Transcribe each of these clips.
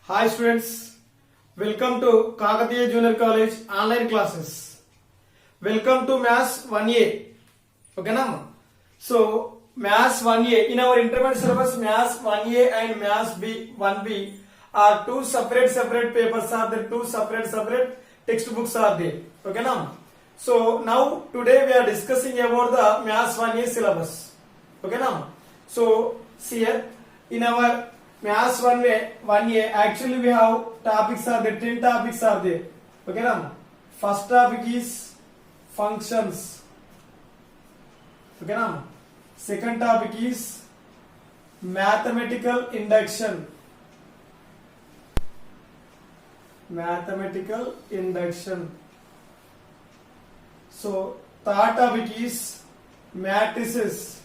Hi students, welcome to Kakatiya Junior College online classes. Welcome to Maths 1A. Okay now? So Maths 1A in our intermediate syllabus, Maths 1A and Maths B 1B are two separate papers are there, two separate textbooks are there. Okay now? So now today we are discussing about the Maths 1A syllabus. Okay now? So see here in our Maths 1A actually we have topics are there, 10 topics are there. Okay now? First topic is functions. Okay now? Second topic is mathematical induction. Mathematical induction. So third topic is matrices.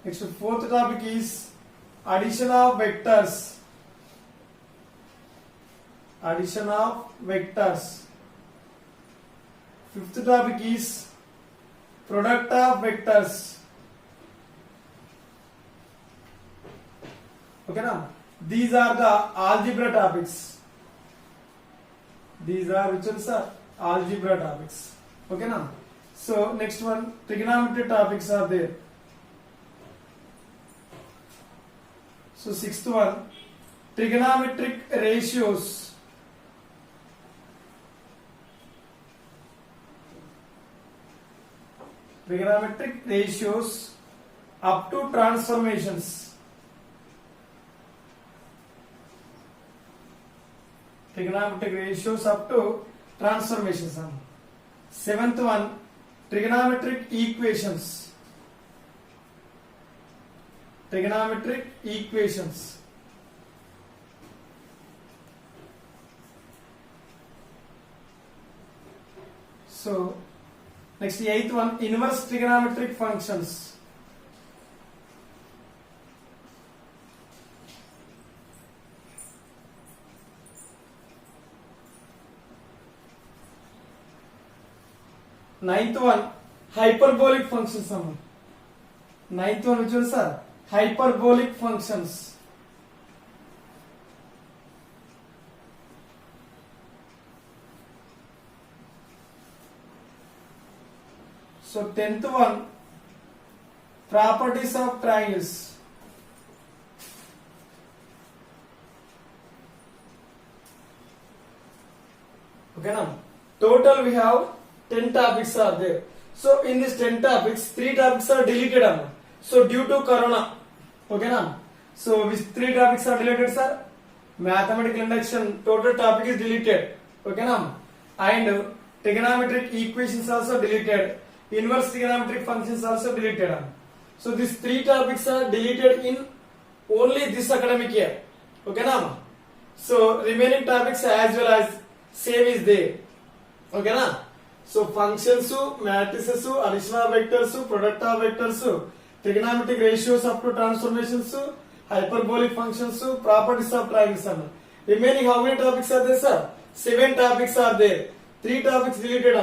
Next, fourth topic is addition of vectors. Addition of vectors. Fifth topic is product of vectors. Okay now? These are the algebra topics. These are which ones are algebra topics. Okay now? So next one, trigonometry topics are there. So sixth one, trigonometric ratios. Trigonometric ratios up to transformations. Trigonometric ratios up to transformations. Seventh one, trigonometric equations. Trigonometric equations. So next, eighth one, inverse trigonometric functions. Ninth one, hyperbolic functions. Ninth one which one, sir? Hyperbolic functions. So 10th one, properties of triangles. Okay now? Total we have 10 topics are there. So in these 10 topics, 3 topics are deleted. So due to corona. Okay now? So which 3 topics are deleted, sir? Mathematical induction, total topic is deleted. Okay now? And trigonometric equations also deleted. Inverse trigonometric functions also deleted. So these 3 topics are deleted in only this academic year. Okay now? So remaining topics as well as same is there. Okay now? So functions, matrices, addition of vectors, product of vectors, trigonometric ratios up to transformations, hyperbolic functions, properties of triangles. Remaining how many topics are there, sir? 7 topics are there. 3 topics deleted.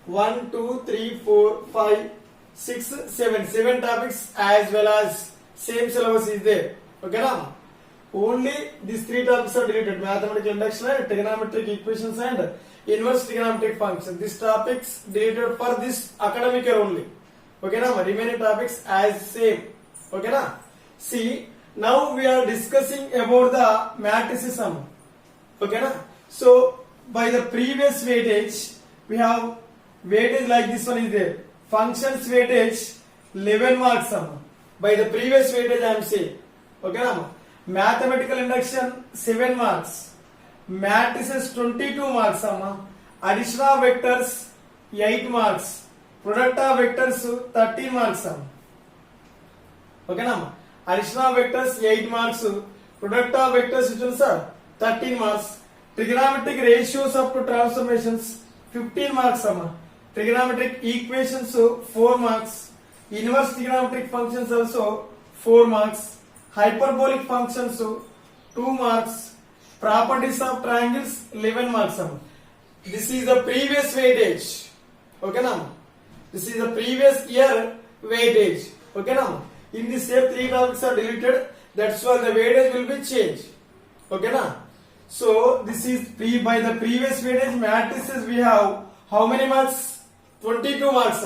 1, 2, 3, 4, 5, 6, 7. 7 topics as well as same syllabus is there. Okay now? Only these 3 topics are deleted. Mathematical induction and trigonometric equations and inverse trigonometric function. These topics deleted for this academic year only. Okay now? Remaining topics as same. Okay now? See, now we are discussing about the matrices. Okay now? So by the previous weightage, we have weightage like this one is there. Functions weightage 11 marks. By the previous weightage I am saying. Okay now? Mathematical induction 7 marks. Matrices 22 marks. Addition of vectors 8 marks. Product of vectors 13 marks. Okay now? Addition of vectors 8 marks. Product of vectors which ones are 13 marks. Trigonometric ratios up to transformations 15 marks. Trigonometric equations 4 marks. Inverse trigonometric functions also 4 marks. Hyperbolic functions 2 marks. Properties of triangles 11 marks. This is the previous weightage. Okay now? This is the previous year weightage. Okay now? In this year 3 topics are deleted. That's why the weightage will be changed. Okay na? So this is by the previous weightage matrices we have how many marks? 22 marks.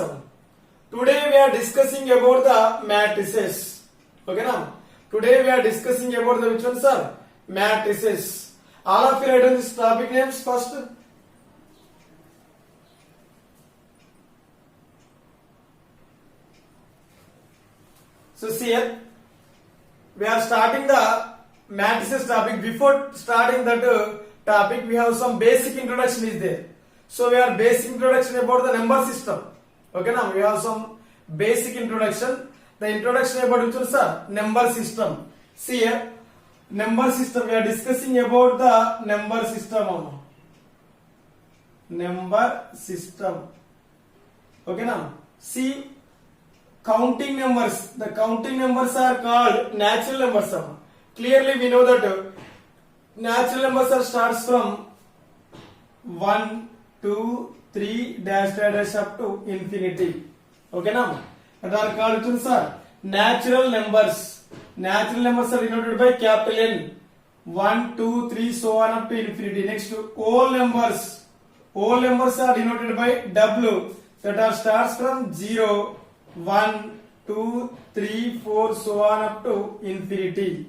Today we are discussing about the matrices. Okay na? Today we are discussing about the which ones are matrices. All of you write down this topic names first. So see here, we are starting the matrices topic. Before starting that topic, we have some basic introduction is there. So we are basic introduction about the number system. Okay now, we have some basic introduction. The introduction about which one sir? Number system. See here, number system. We are discussing about the number system. Number system. Okay now, see. Counting numbers. The counting numbers are called natural numbers. Clearly we know that natural numbers are starts from 1, 2, 3, dash, dash, dash up to infinity. Okay now? That are called which ones natural numbers. Natural numbers are denoted by capital N. 1, 2, 3, so on up to infinity. Next, whole numbers. Whole numbers are denoted by W. That are starts from 0. 1, 2, 3, 4, so on up to infinity.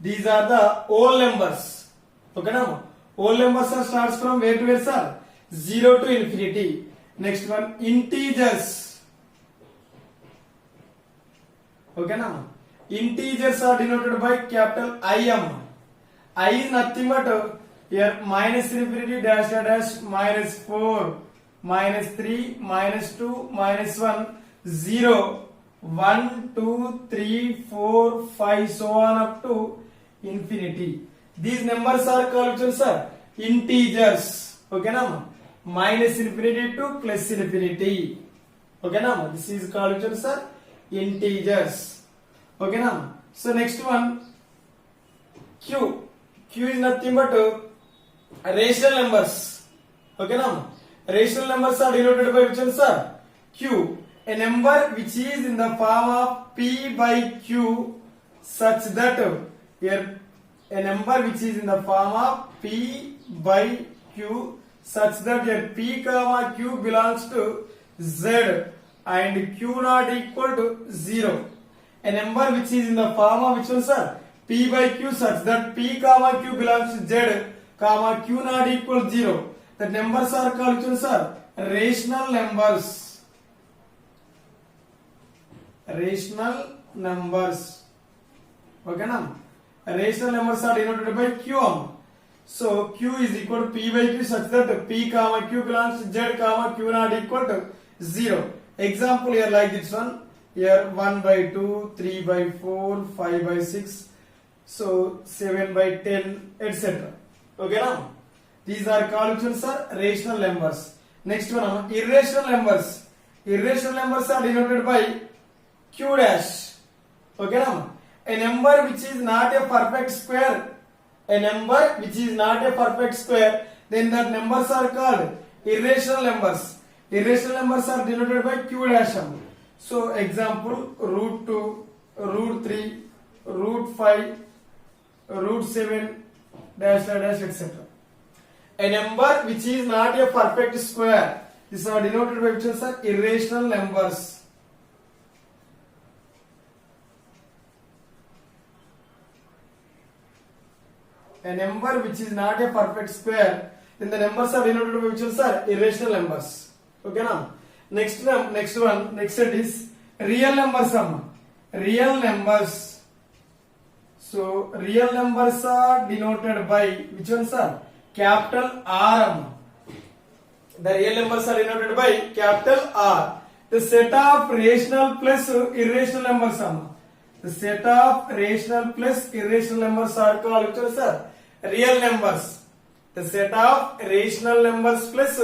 These are the whole numbers. Okay now? Whole numbers are starts from where to where sir? 0 to infinity. Next one, integers. Okay now? Integers are denoted by capital IM. I is nothing but here minus infinity dash dash minus 4, minus 3, minus 2, minus 1. 0, 1, 2, 3, 4, 5, so on up to infinity. These numbers are called sir integers. Okay now? Minus infinity to plus infinity. Okay now? This is called sir integers. Okay now? So next one, Q. Q is nothing but rational numbers. Okay now? Rational numbers are denoted by which one sir? Q. A number which is in the form of P by Q such that here a number which is in the form of P by Q such that here P comma Q belongs to Z and Q not equal to 0. A number which is in the form of which one sir? P by Q such that P comma Q belongs to Z comma Q not equal to 0. The numbers are called which one sir? Rational numbers. Rational numbers. Okay now? Rational numbers are denoted by Q. So Q is equal to P by Q such that P comma Q belongs to Z comma Q not equal to 0. Example here like this one. Here 1 by 2, 3 by 4, 5 by 6, so 7 by 10, etc. Okay now? These are called which are rational numbers. Next one, irrational numbers. Irrational numbers are denoted by Q dash. Okay now? A number which is not a perfect square. A number which is not a perfect square, then that numbers are called irrational numbers. Irrational numbers are denoted by Q dash. So example, root 2, root 3, root 5, root 7, dash dash etc. A number which is not a perfect square. These are denoted by which are irrational numbers. A number which is not a perfect square, then the numbers are denoted by which are irrational numbers. Okay now? Next set is real numbers. Real numbers. So real numbers are denoted by which ones are? Capital R. The real numbers are denoted by capital R. The set of rational plus irrational numbers. The set of rational plus irrational numbers are called which ones are? Real numbers. The set of rational numbers plus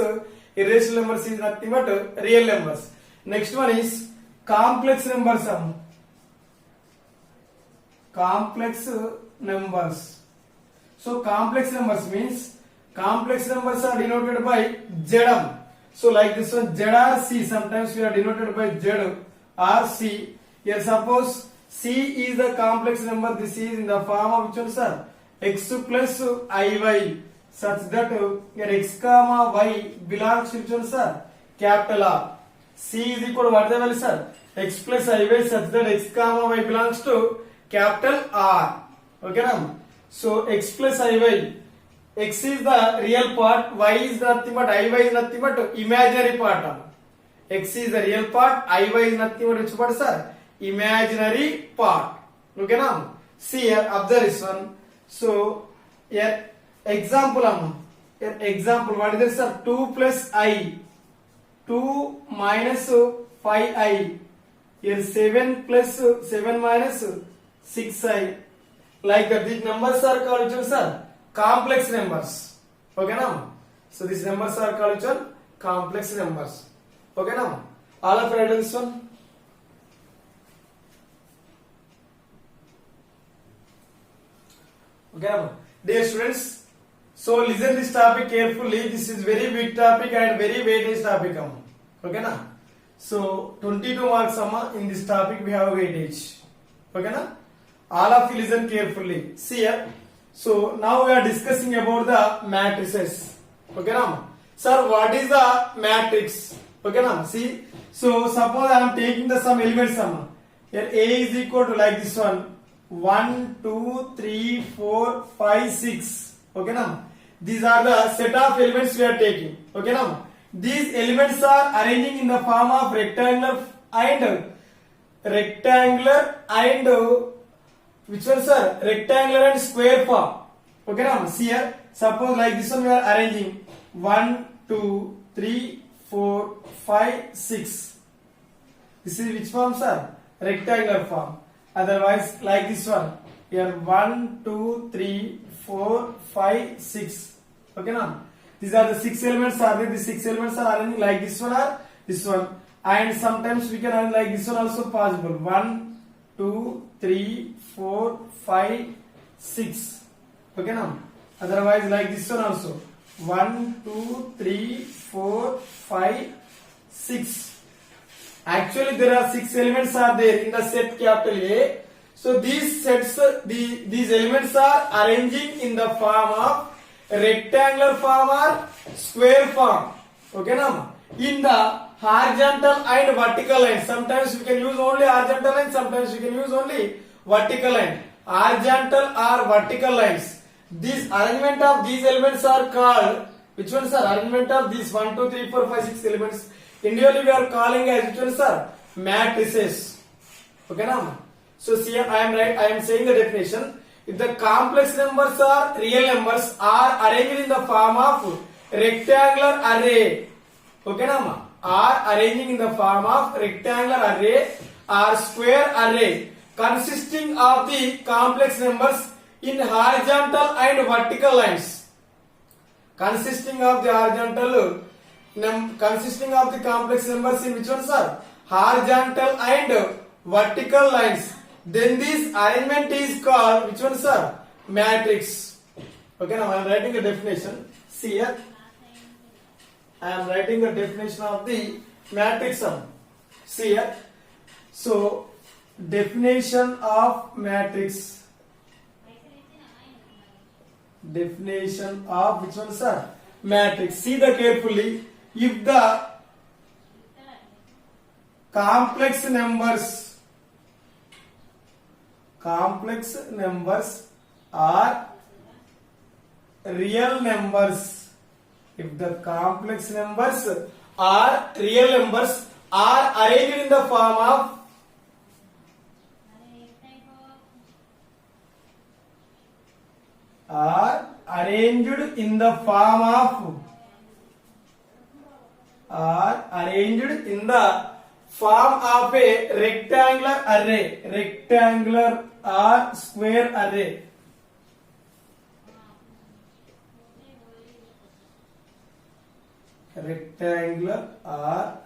irrational numbers is nothing but real numbers. Next one is complex numbers. Complex numbers. So complex numbers means complex numbers are denoted by Z. So like this one, Z or C. Sometimes we are denoted by Z or C. Here suppose C is the complex number. This is in the form of which one, sir? X plus Iy, such that your x comma y belongs to which one, sir? Capital R. C is equal to what the value, sir? X plus Iy, such that x comma y belongs to capital R. Okay, now. So x plus Iy, x is the real part, y is nothing but Iy is nothing but imaginary part. X is the real part, Iy is nothing but which part, sir? Imaginary part. Okay, now. See here, observe this one. So here example, here example, what is this, sir? 2 plus I, 2 minus 5i, here 7 plus 7 minus 6i, like that. These numbers are called, sir, complex numbers. Okay, now. So these numbers are called complex numbers. Okay, now. All of you write this one. Okay, now. Dear students, so listen this topic carefully. This is very big topic and very weightage topic. Okay, now. So 22 marks in this topic we have weightage. Okay, now. All of you listen carefully. See here. So now we are discussing about the matrices. Okay, now. Sir, what is the matrix? Okay, now. See. So suppose I am taking the some elements. Here A is equal to like this one. 1, 2, 3, 4, 5, 6. Okay, now. These are the set of elements we are taking. Okay, now. These elements are arranging in the form of rectangular and which one, sir? Rectangular and square form. Okay, now. See here. Suppose like this one we are arranging 1, 2, 3, 4, 5, 6. This is which form, sir? Rectangular form. Otherwise, like this one, here 1, 2, 3, 4, 5, 6. Okay, now these are the 6 elements. Are there? The 6 elements are arranging like this one or this one, and sometimes we can arrange like this one also possible. 1, 2, 3, 4, 5, 6. Okay, now. Otherwise, like this one also. 1, 2, 3, 4, 5, 6. Actually, there are 6 elements are there in the set capital A. So these sets, these elements are arranging in the form of rectangular form or square form. Okay, now. In the horizontal and vertical line. Sometimes we can use only horizontal line. Sometimes we can use only vertical line. Horizontal or vertical lines. This arrangement of these elements are called. Which ones are arrangement of these 1, 2, 3, 4, 5, 6 elements? Individually we are calling as which ones are matrices. Okay, now. So see, I am saying the definition. If the complex numbers are real numbers are arranged in the form of rectangular array. Okay, now. Are arranging in the form of rectangular array or square array consisting of the complex numbers in horizontal and vertical lines. Consisting of the complex numbers in which ones are horizontal and vertical lines. Then this arrangement is called which one, sir? Matrix. Okay, now I am writing the definition. See here. I am writing the definition of the matrix. See here. So definition of matrix. Definition of which one, sir? Matrix. See the carefully. If the complex numbers are real numbers, if the complex numbers are real numbers are arranged in the form of a rectangular array, rectangular or square array. Rectangular or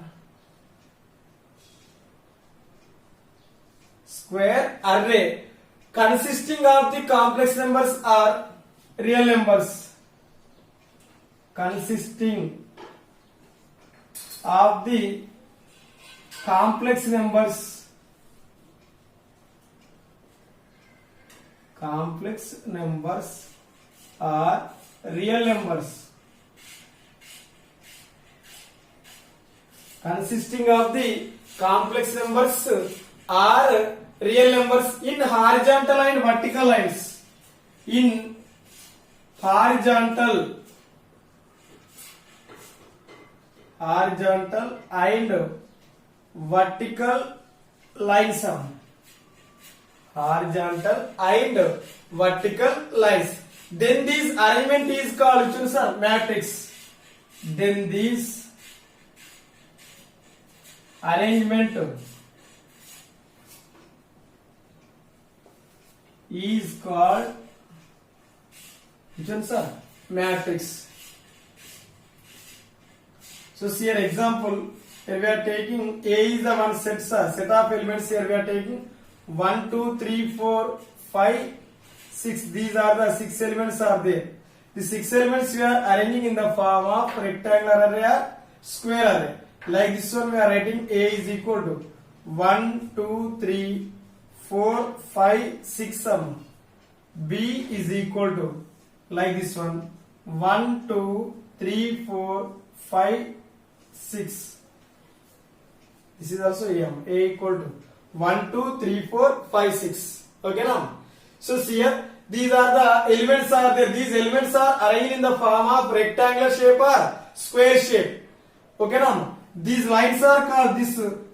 square array consisting of the complex numbers are real numbers. Consisting of the complex numbers complex numbers are real numbers consisting of the complex numbers are real numbers in horizontal and vertical lines. In horizontal and vertical lines. Horizontal and vertical lines. Then this arrangement is called which one, sir? Matrix. Then this arrangement is called which one, sir? Matrix. So see an example. Here we are taking A is the one set, sir. Set of elements here we are taking 1, 2, 3, 4, 5, 6. These are the 6 elements are there. The 6 elements we are arranging in the form of rectangular array or square array. Like this one we are writing A is equal to 1, 2, 3, 4, 5, 6 B is equal to like this one 1, 2, 3, 4, 5, 6. This is also A equal to 1, 2, 3, 4, 5, 6. Okay now. So see here these are the elements are there. These elements are arranged in the form of rectangular shape or square shape. Okay now. These lines are called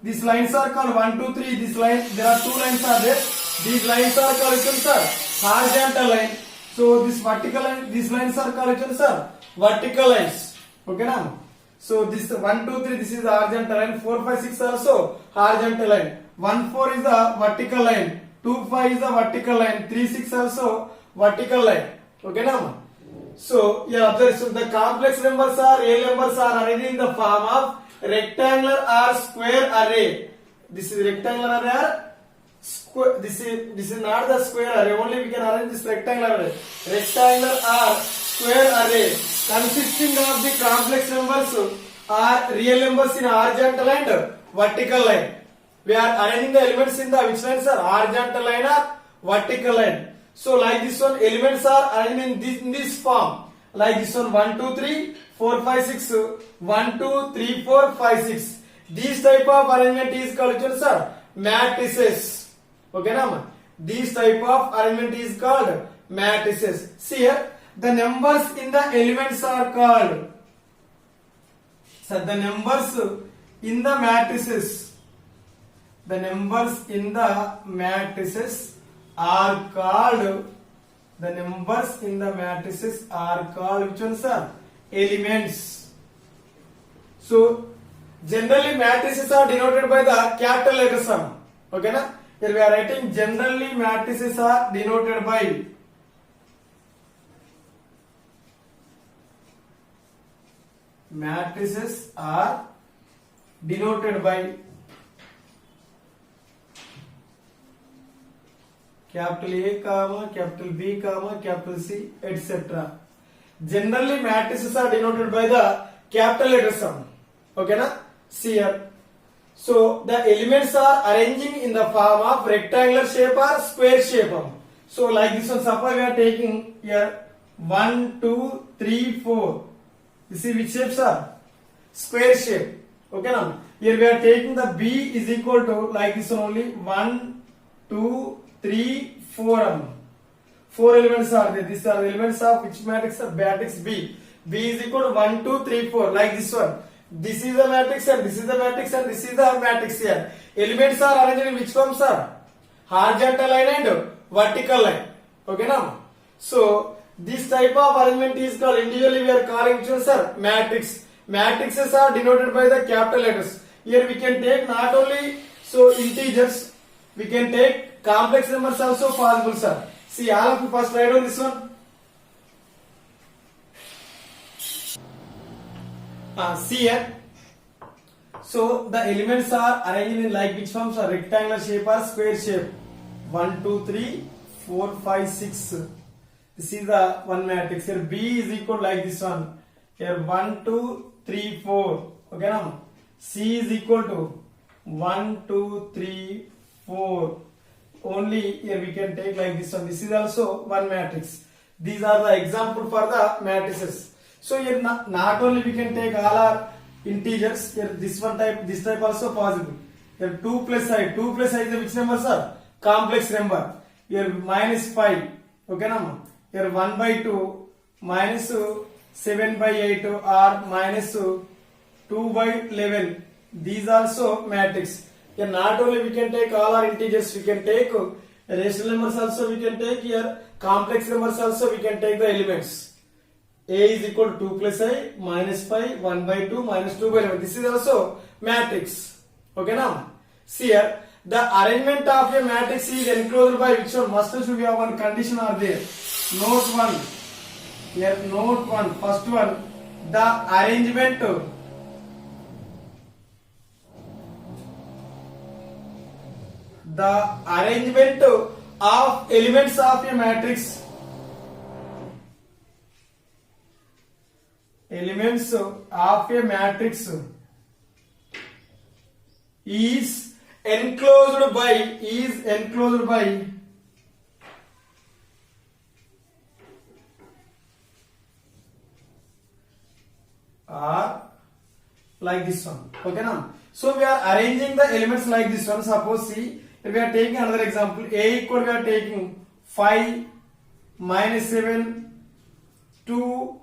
these lines are called 1, 2, 3. This line there are 2 lines are there. These lines are called sir horizontal line. So this vertical line these lines are called sir vertical lines. Okay now. So this 1, 2, 3 this is the horizontal line. 4, 5, 6 also horizontal line. 1, 4 is the vertical line. 2, 5 is the vertical line. 3, 6 also vertical line. Okay now. So yeah, so the complex numbers are real numbers are arranged in the form of rectangular or square array. This is rectangular array or square. This is not the square array. Only we can arrange this rectangular array. Rectangular or square array consisting of the complex numbers are real numbers in horizontal and vertical line. We are arranging the elements in the which lines are horizontal line or vertical line. So like this one elements are arranged in this form. Like this one 1, 2, 3, 4, 5, 6. 1, 2, 3, 4, 5, 6. This type of arrangement is called sir matrices. Okay now. This type of arrangement is called matrices. See here the numbers in the elements are called. So the numbers in the matrices. The numbers in the matrices are called. The numbers in the matrices are called which ones are elements. So generally matrices are denoted by the capital letters. Okay na? Here we are writing generally matrices are denoted by capital A, capital B, capital C, etc. Generally matrices are denoted by the capital letters. Okay na? See here. So the elements are arranging in the form of rectangular shape or square shape. So like this one, suppose we are taking here 1, 2, 3, 4. You see which shapes are? Square shape. Okay now. Here we are taking the B is equal to like this one only 1, 2, 3, 4. 4 elements are there. These are the elements of which matrix? Matrix B. B is equal to 1, 2, 3, 4. Like this one. This is the matrix and this is the matrix and this is the matrix here. Elements are arranged in which form, sir? Horizontal line and vertical line. Okay now. So this type of arrangement is called individually we are calling which one, sir? Matrix. Matrices are denoted by the capital letters. Here we can take not only integers, we can take complex numbers also possible, sir. See, all of you first write on this one. See here. So the elements are arranged in like which forms are rectangular shape or square shape. 1, 2, 3, 4, 5, 6. This is the one matrix. Here B is equal like this one. Here 1, 2, 3, 4. Okay now. C is equal to 1, 2, 3, 4. only here we can take like this one. This is also one matrix. These are the example for the matrices. So here not only we can take all our integers, here this one type, this type also possible. Here 2 plus I is which number, sir? Complex number. Here minus 5, okay na? Here 1 by 2 minus 7 by 8 or minus 2 by 11. These also matrix. Here not only we can take all our integers, we can take rational numbers also, we can take here complex numbers also, we can take the elements. A is equal to 2 plus I minus 5 1 by 2 minus 2 by 11. This is also matrix. Okay now? See here, the arrangement of a matrix is enclosed by which one? Must should we have one condition are there. Note 1. Here note 1. First one, the arrangement of elements of a matrix is enclosed by or like this one. Okay now? So we are arranging the elements like this one. Suppose see, if we are taking another example, A equal we are taking 5 minus 7 2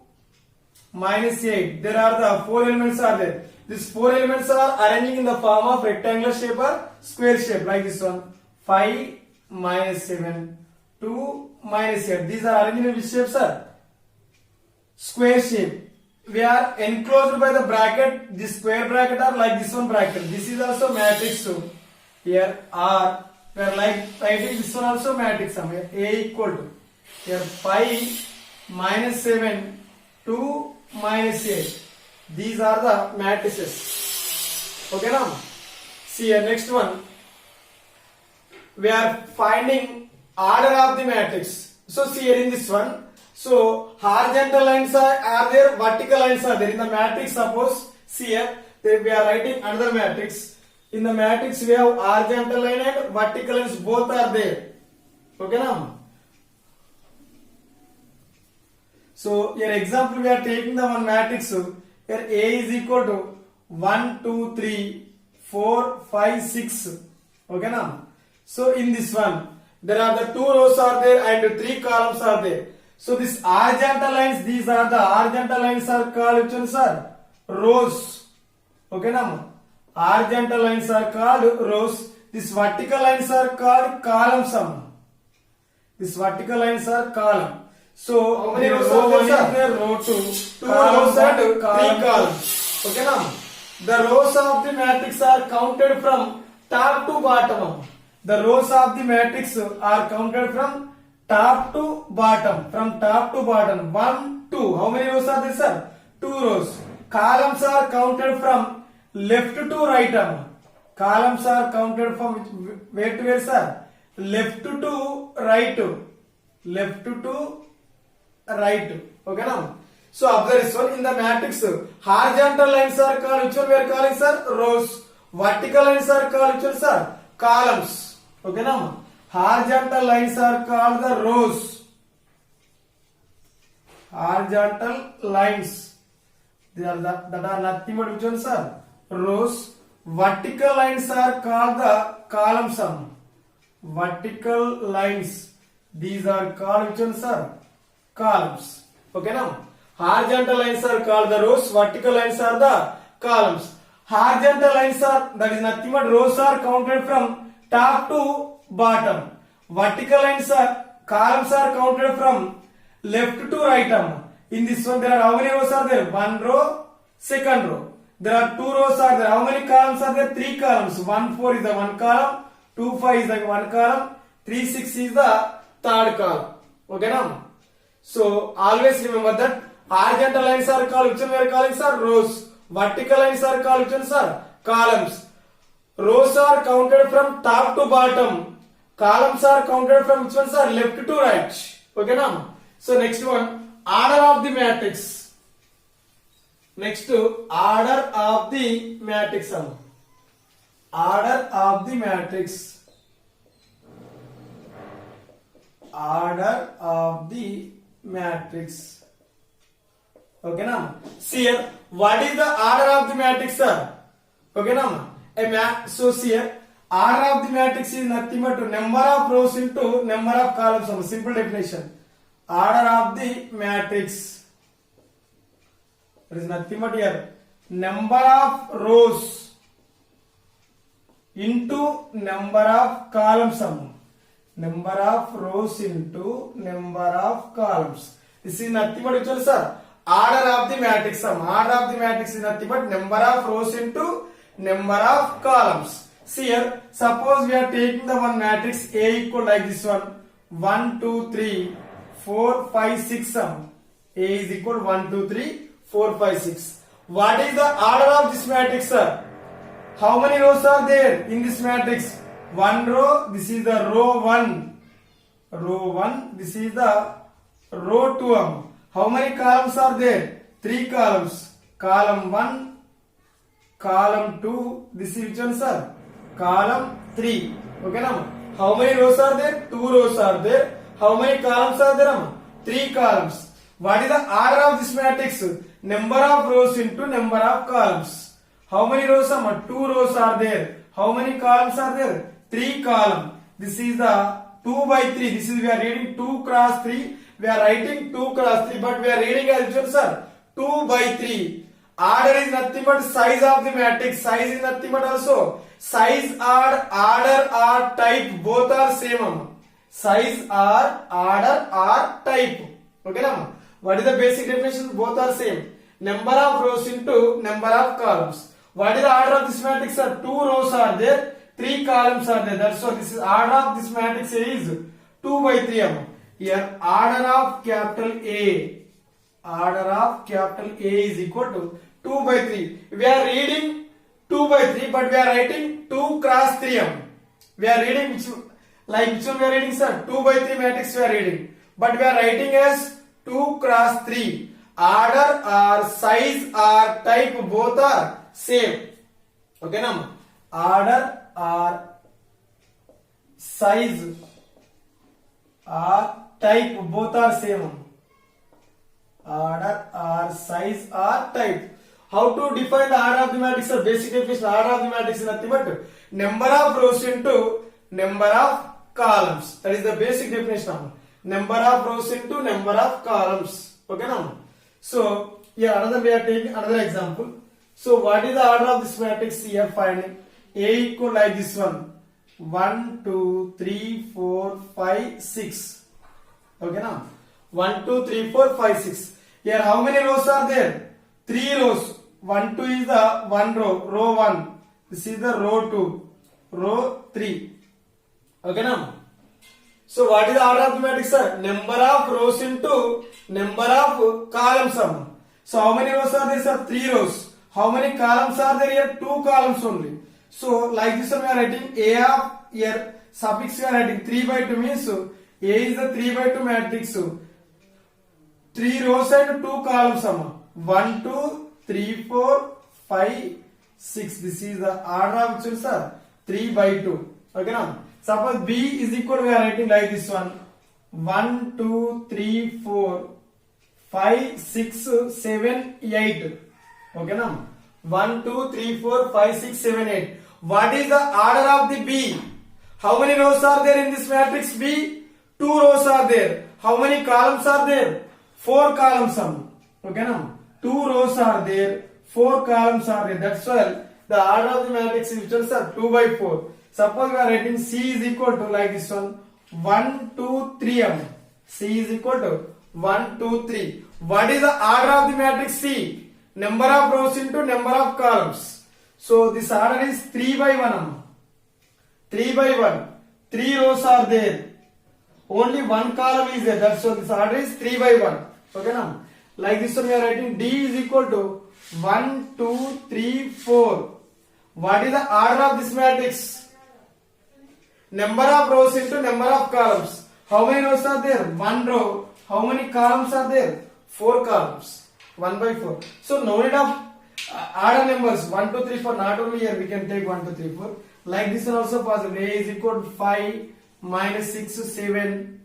minus 8. There are the 4 elements are there. These 4 elements are arranging in the form of rectangular shape or square shape like this one. 5 minus 7 2 minus 8. These are arranged in which shape, sir? Square shape. We are enclosed by the bracket. This square bracket are like this one bracket. This is also matrix. So here R, we are like writing this one also matrix. Here A equal to here 5 minus 7 2 minus 8. These are the matrices. Okay now? See here next one. We are finding order of the matrix. So see here in this one. So horizontal lines are there, vertical lines are there. In the matrix, suppose see here, we are writing another matrix. In the matrix we have horizontal line and vertical lines, both are there. Okay now? So here example we are taking the one matrix. Here A is equal to 1 2 3 4 5 6. Okay now? So in this one there are the 2 rows are there and 3 columns are there. So this horizontal lines, these are the horizontal lines are called which ones are? Rows. Okay now? Horizontal lines are called rows. These vertical lines are called columns. These vertical lines are column. So how many rows are there? Row 2. 2 rows and 3 columns. Okay now? The rows of the matrix are counted from top to bottom. The rows of the matrix are counted from top to bottom. From top to bottom. 1 2. How many rows are there, sir? 2 rows. Columns are counted from left to right. Columns are counted from where to where, sir? Left to right. Left to right. Okay now? So observe this one. In the matrix, horizontal lines are called which one we are calling, sir? Rows. Vertical lines are called which one, sir? Columns. Okay now? Horizontal lines are called the rows. Horizontal lines. They are that are nothing but which ones are? Rows. Vertical lines are called the columns. Vertical lines. These are called which ones are? Columns. Okay now? Horizontal lines are called the rows. Vertical lines are the columns. Horizontal lines are, that is nothing but rows are counted from top to bottom. Vertical lines are, columns are counted from left to right. In this one there are how many rows are there? 1 row, second row. There are 2 rows are there. How many columns are there? 3 columns. 1 4 is the 1 column, 2 5 is the 1 column, 3 6 is the third column. Okay now? So always remember that horizontal lines are called which one we are calling, sir? Rows. Vertical lines are called which one, sir? Columns. Rows are counted from top to bottom. Columns are counted from which ones are? Left to right. Okay now? So next one, order of the matrix. Next order of the matrix. Order of the matrix. order of the matrix. Okay now, see here, what is the order of the matrix, sir? Okay now, so see here, order of the matrix is nothing but number of rows into number of columns. Simple definition. Order of the matrix, it is nothing but here number of rows into number of columns. Number of rows into number of columns. This is nothing but actually, sir, order of the matrix. Order of the matrix is nothing but number of rows into number of columns. See here, suppose we are taking the one matrix A equal like this one, 1 2 3 4 5 6. A is equal 1 2 3 4 5 6. What is the order of this matrix, sir? How many rows are there in this matrix? One row, this is the row 1. Row 1, this is the row 2. How many columns are there? 3 columns. Column 1, column 2, this is which one, sir? Column 3. Okay now. How many rows are there? 2 rows are there. How many columns are there? 3 columns. What is the order of this matrix? Number of rows into number of columns. How many rows? 2 rows are there. How many columns are there? 3 columns. This is the 2 by 3. This is we are reading 2 cross 3. We are writing 2 cross 3, but we are reading as usual, sir, 2 by 3. Order is nothing but size of the matrix. Size is nothing but also size or order or type, both are same. Size or order or type. Okay now. What is the basic definition? Both are same. Number of rows into number of columns. What is the order of this matrix, sir? 2 rows are there, 3 columns are there. That's why this is order of this matrix is 2 by 3. Here order of capital A. Order of capital A is equal to 2 by 3. We are reading 2 by 3, but we are writing 2 cross 3. We are reading which one we are reading, sir? 2 by 3 matrix we are reading. But we are writing as 2 cross 3. Order or size or type both are same. Okay now. Order or size or type both are same. Order or size or type. How to define the order of the matrix? Basic definition. Order of the matrix is nothing but number of rows into number of columns. That is the basic definition. Number of rows into number of columns. Okay now. So here another we are taking another example. So what is the order of this matrix? Here finding A equal like this one, 1 2 3 4 5 6. Okay now. 1 2 3 4 5 6. Here how many rows are there? 3 rows. 1 2 is the one row, row 1. This is the row 2, row 3. Okay now. So what is the order of the matrix, sir? Number of rows into number of columns. So how many rows are there, sir? 3 rows. How many columns are there here? 2 columns only. So like this one we are writing A of here suffix we are writing 3 by 2 means A is the 3 by 2 matrix. So 3 rows and 2 columns. 1 2 3 4 5 6. This is the order of which one, sir? 3 by 2. Okay now. Suppose B is equal, we are writing like this one, 1 2 3 4 5 6 7 8. Okay now. 1 2 3 4 5 6 7 8. What is the order of the B? How many rows are there in this matrix B? 2 rows are there. How many columns are there? 4 columns. Okay now. 2 rows are there, 4 columns are there. That's why the order of the matrix is which one, sir? 2 by 4. Suppose we are writing C is equal to like this one, 1 2 3. C is equal to 1 2 3. What is the order of the matrix C? Number of rows into number of columns. So this order is 3 by 1. 3 by 1. 3 rows are there. Only 1 column is there. That's why this order is 3 by 1. Okay now. Like this one we are writing D is equal to 1 2 3 4. What is the order of this matrix? Number of rows into number of columns. How many rows are there? 1 row. How many columns are there? 4 columns. 1 by 4. So no need of order numbers 1 2 3 4. Not only here we can take 1 2 3 4. Like this one also possible. A is equal to 5 minus 6 7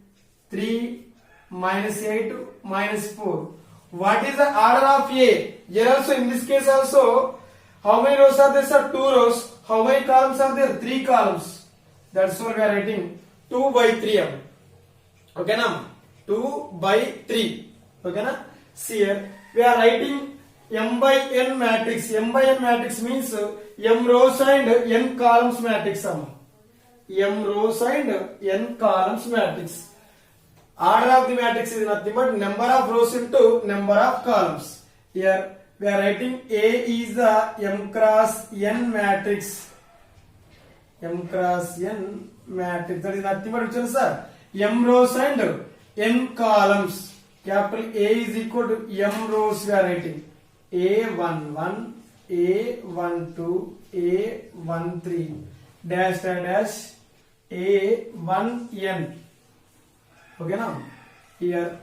3 minus 8 minus 4. What is the order of A? Here also, in this case also, how many rows are there, sir? 2 rows. How many columns are there? 3 columns. That's why we are writing 2 by 3. Okay now? 2 by 3. Okay na? See here, we are writing m by n matrix. M by n matrix means m rows and n columns matrix. M rows and n columns matrix. Order of the matrix is nothing but number of rows into number of columns. Here we are writing A is the m cross n matrix. M cross n matrix. That is nothing but which one, sir? M rows and n columns. Capital A is equal to m rows we are writing. A11, A12, A13, dash dash A1n. Okay now? Here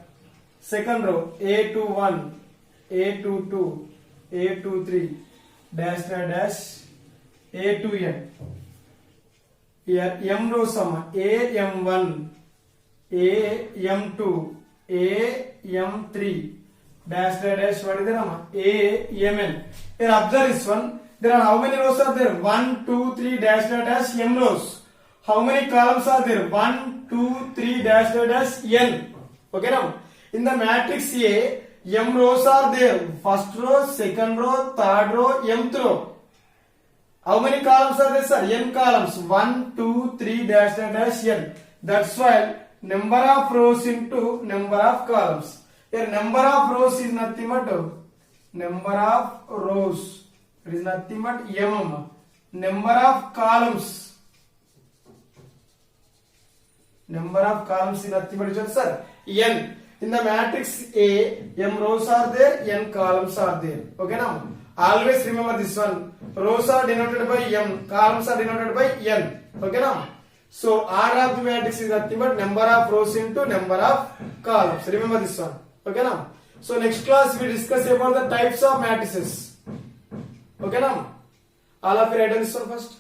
second row A21, A22, A23, dash dash A2n. Here m rows AM1, AM2, AM3, dash dash what is there? AMN. Here observe this one. There are how many rows are there? 1, 2, 3, dash dash m rows. How many columns are there? 1, 2, 3, dash dash n. Okay now? In the matrix A, m rows are there. First row, second row, third row, mth row. How many columns are there, sir? N columns. 1, 2, 3, dash dash n. That's why number of rows into number of columns. Here number of rows is nothing but number of rows. It is nothing but m. Number of columns. Number of columns is nothing but which one, sir? N. In the matrix A, m rows are there, n columns are there. Okay now? Always remember this one. Rows are denoted by m, columns are denoted by n. Okay now? So order of the matrix is nothing but number of rows into number of columns. Remember this one. Okay now? So next class we discuss about the types of matrices. Okay now? All of you write down this one first.